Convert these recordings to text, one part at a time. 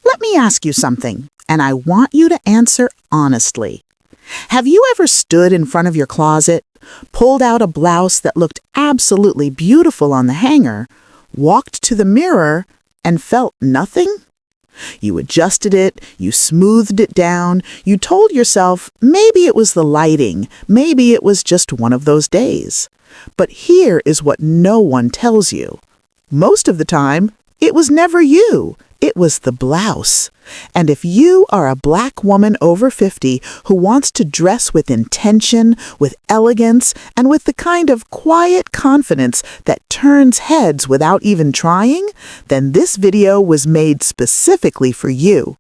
Let me ask you something, and I want you to answer honestly. Have you ever stood in front of your closet, pulled out a blouse that looked absolutely beautiful on the hanger, walked to the mirror, and felt nothing? You adjusted it, you smoothed it down, you told yourself maybe it was the lighting, maybe it was just one of those days. But here is what no one tells you. Most of the time, it was never you. It was the blouse. And if you are a Black woman over 50 who wants to dress with intention, with elegance, and with the kind of quiet confidence that turns heads without even trying, then this video was made specifically for you.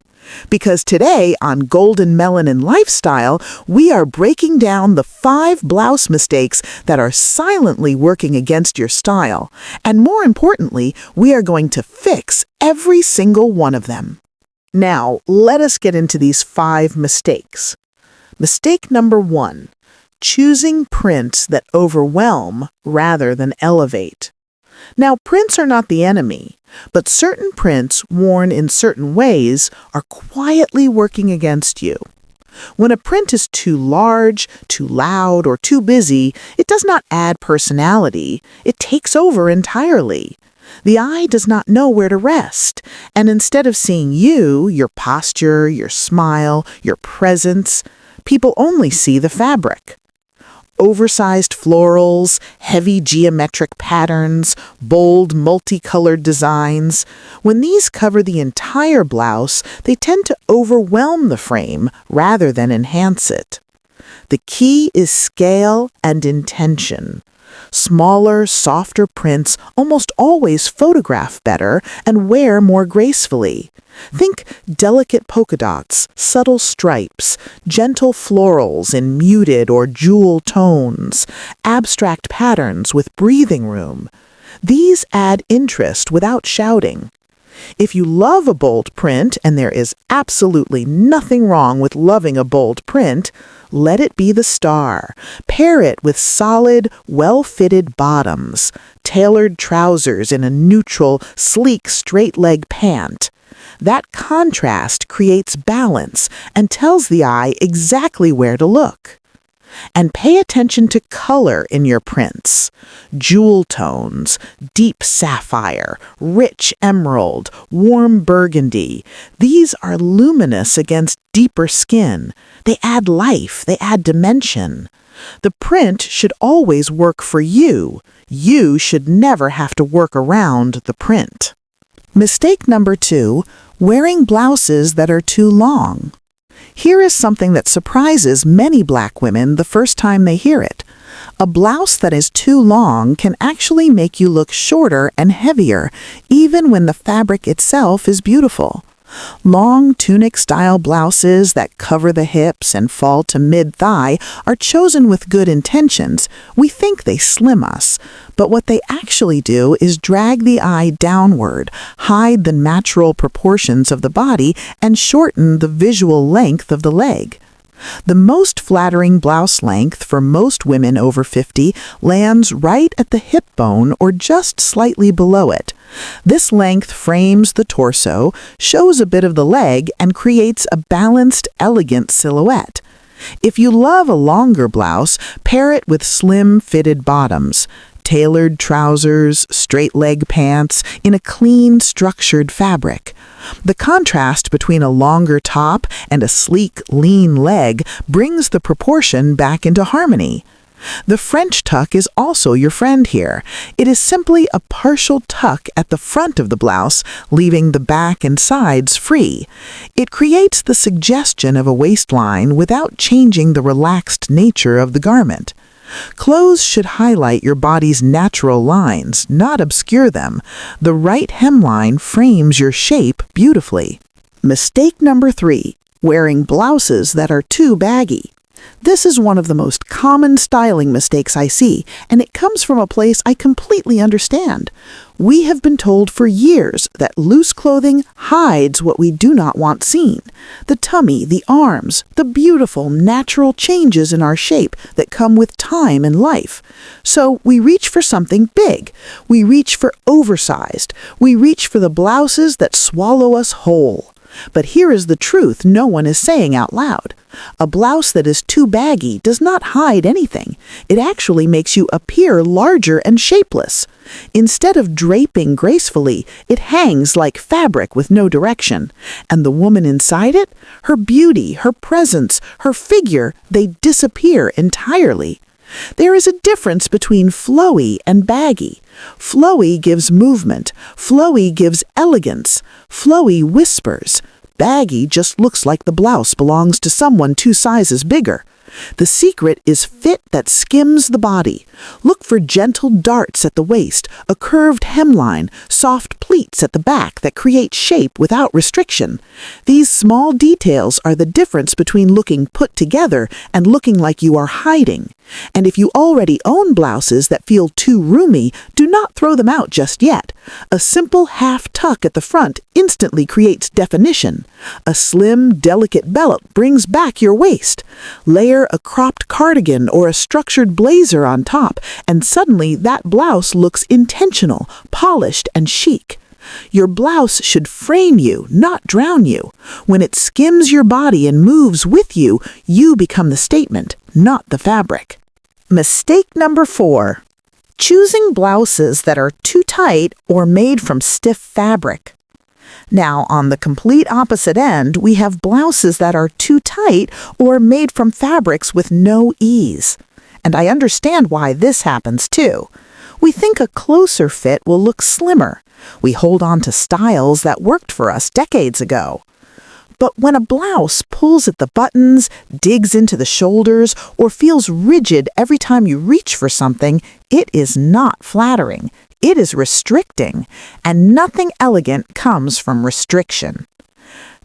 Because today on Golden Melanin Lifestyle, we are breaking down the 5 blouse mistakes that are silently working against your style. And more importantly, we are going to fix every single one of them. Now, let us get into these 5 mistakes. Mistake number 1, choosing prints that overwhelm rather than elevate. Now, prints are not the enemy, but certain prints worn in certain ways are quietly working against you. When a print is too large, too loud, or too busy, it does not add personality. It takes over entirely. The eye does not know where to rest, and instead of seeing you, your posture, your smile, your presence, people only see the fabric. Oversized florals, heavy geometric patterns, bold multicolored designs. When these cover the entire blouse, they tend to overwhelm the frame rather than enhance it. The key is scale and intention. Smaller, softer prints almost always photograph better and wear more gracefully. Think delicate polka dots, subtle stripes, gentle florals in muted or jewel tones, abstract patterns with breathing room. These add interest without shouting. If you love a bold print, and there is absolutely nothing wrong with loving a bold print, let it be the star. Pair it with solid, well-fitted bottoms, tailored trousers in a neutral, sleek, straight-leg pant. That contrast creates balance and tells the eye exactly where to look. And pay attention to color in your prints. Jewel tones, deep sapphire, rich emerald, warm burgundy. These are luminous against deeper skin. They add life, they add dimension. The print should always work for you. You should never have to work around the print. Mistake number 2, wearing blouses that are too long. Here is something that surprises many Black women the first time they hear it. A blouse that is too long can actually make you look shorter and heavier, even when the fabric itself is beautiful. Long tunic-style blouses that cover the hips and fall to mid-thigh are chosen with good intentions. We think they slim us, but what they actually do is drag the eye downward, hide the natural proportions of the body, and shorten the visual length of the leg. The most flattering blouse length for most women over 50 lands right at the hip bone or just slightly below it. This length frames the torso, shows a bit of the leg, and creates a balanced, elegant silhouette. If you love a longer blouse, pair it with slim, fitted bottoms, tailored trousers, straight leg pants in a clean, structured fabric. The contrast between a longer top and a sleek, lean leg brings the proportion back into harmony. The French tuck is also your friend here. It is simply a partial tuck at the front of the blouse, leaving the back and sides free. It creates the suggestion of a waistline without changing the relaxed nature of the garment. Clothes should highlight your body's natural lines, not obscure them. The right hemline frames your shape beautifully. Mistake number 3, wearing blouses that are too baggy. This is one of the most common styling mistakes I see, and it comes from a place I completely understand. We have been told for years that loose clothing hides what we do not want seen. The tummy, the arms, the beautiful, natural changes in our shape that come with time and life. So we reach for something big. We reach for oversized. We reach for the blouses that swallow us whole. But here is the truth no one is saying out loud. A blouse that is too baggy does not hide anything. It actually makes you appear larger and shapeless. Instead of draping gracefully, it hangs like fabric with no direction. And the woman inside it, her beauty, her presence, her figure, they disappear entirely. There is a difference between flowy and baggy. Flowy gives movement. Flowy gives elegance. Flowy whispers. Baggy just looks like the blouse belongs to someone 2 sizes bigger. The secret is fit that skims the body. Look for gentle darts at the waist, a curved hemline, soft pleats at the back that create shape without restriction. These small details are the difference between looking put together and looking like you are hiding. And if you already own blouses that feel too roomy, do not throw them out just yet. A simple half tuck at the front instantly creates definition. A slim, delicate belt brings back your waist. Layer a cropped cardigan or a structured blazer on top, and suddenly that blouse looks intentional, polished, and chic. Your blouse should frame you, not drown you. When it skims your body and moves with you, you become the statement, not the fabric. Mistake number 4. Choosing blouses that are too tight or made from stiff fabric. Now, on the complete opposite end, we have blouses that are too tight or made from fabrics with no ease. And I understand why this happens too. We think a closer fit will look slimmer. We hold on to styles that worked for us decades ago. But when a blouse pulls at the buttons, digs into the shoulders, or feels rigid every time you reach for something, it is not flattering. It is restricting, and nothing elegant comes from restriction.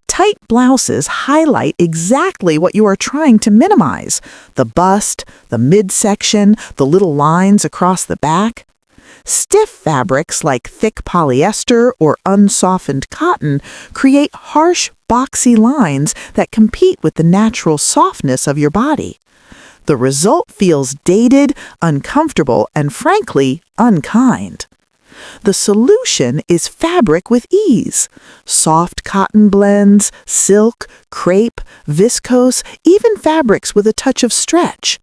Tight blouses highlight exactly what you are trying to minimize: the bust, the midsection, the little lines across the back. Stiff fabrics like thick polyester or unsoftened cotton create harsh, boxy lines that compete with the natural softness of your body. The result feels dated, uncomfortable, and frankly, unkind. The solution is fabric with ease. Soft cotton blends, silk, crepe, viscose, even fabrics with a touch of stretch.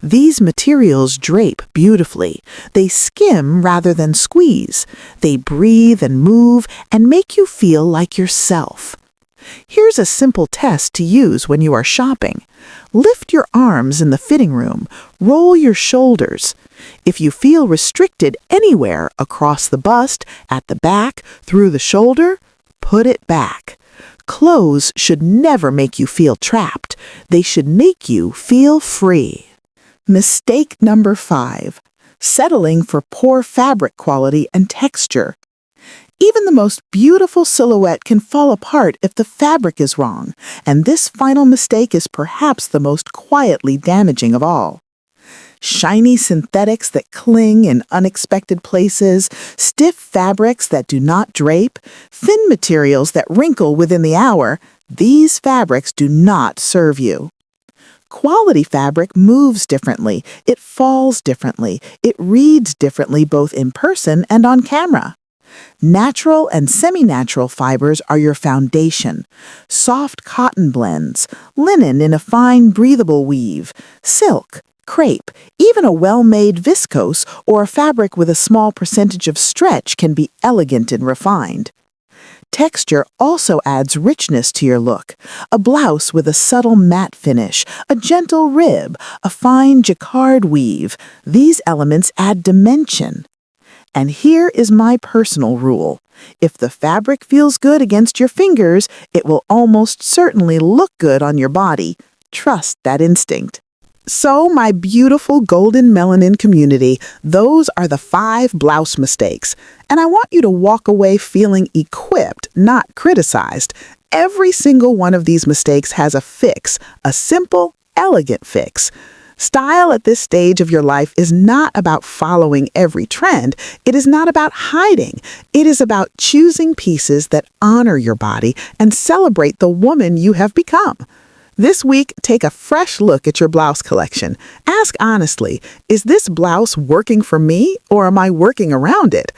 These materials drape beautifully. They skim rather than squeeze. They breathe and move and make you feel like yourself. Here's a simple test to use when you are shopping. Lift your arms in the fitting room. Roll your shoulders. If you feel restricted anywhere across the bust, at the back, through the shoulder, put it back. Clothes should never make you feel trapped. They should make you feel free. Mistake number 5. Settling for poor fabric quality and texture. Even the most beautiful silhouette can fall apart if the fabric is wrong, and this final mistake is perhaps the most quietly damaging of all. Shiny synthetics that cling in unexpected places, stiff fabrics that do not drape, thin materials that wrinkle within the hour, these fabrics do not serve you. Quality fabric moves differently, it falls differently, it reads differently both in person and on camera. Natural and semi-natural fibers are your foundation. Soft cotton blends, linen in a fine breathable weave, silk, crepe, even a well-made viscose or a fabric with a small percentage of stretch can be elegant and refined. Texture also adds richness to your look. A blouse with a subtle matte finish, a gentle rib, a fine jacquard weave. These elements add dimension. And here is my personal rule. If the fabric feels good against your fingers, it will almost certainly look good on your body. Trust that instinct. So, my beautiful Golden Melanin community, those are the 5 blouse mistakes. And I want you to walk away feeling equipped, not criticized. Every single one of these mistakes has a fix, a simple, elegant fix. Style at this stage of your life is not about following every trend. It is not about hiding. It is about choosing pieces that honor your body and celebrate the woman you have become. This week, take a fresh look at your blouse collection. Ask honestly, is this blouse working for me or am I working around it?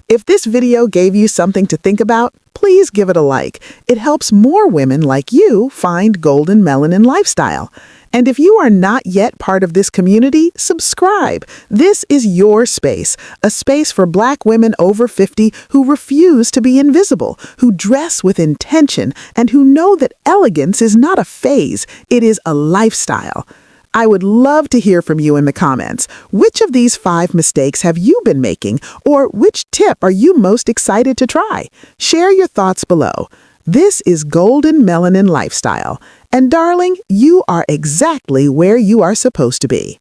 If this video gave you something to think about, please give it a like. It helps more women like you find Golden Melanin Lifestyle. And if you are not yet part of this community, subscribe. This is your space, a space for Black women over 50 who refuse to be invisible, who dress with intention, and who know that elegance is not a phase, it is a lifestyle. I would love to hear from you in the comments. Which of these 5 mistakes have you been making, or which tip are you most excited to try? Share your thoughts below. This is Golden Melanin Lifestyle. And darling, you are exactly where you are supposed to be.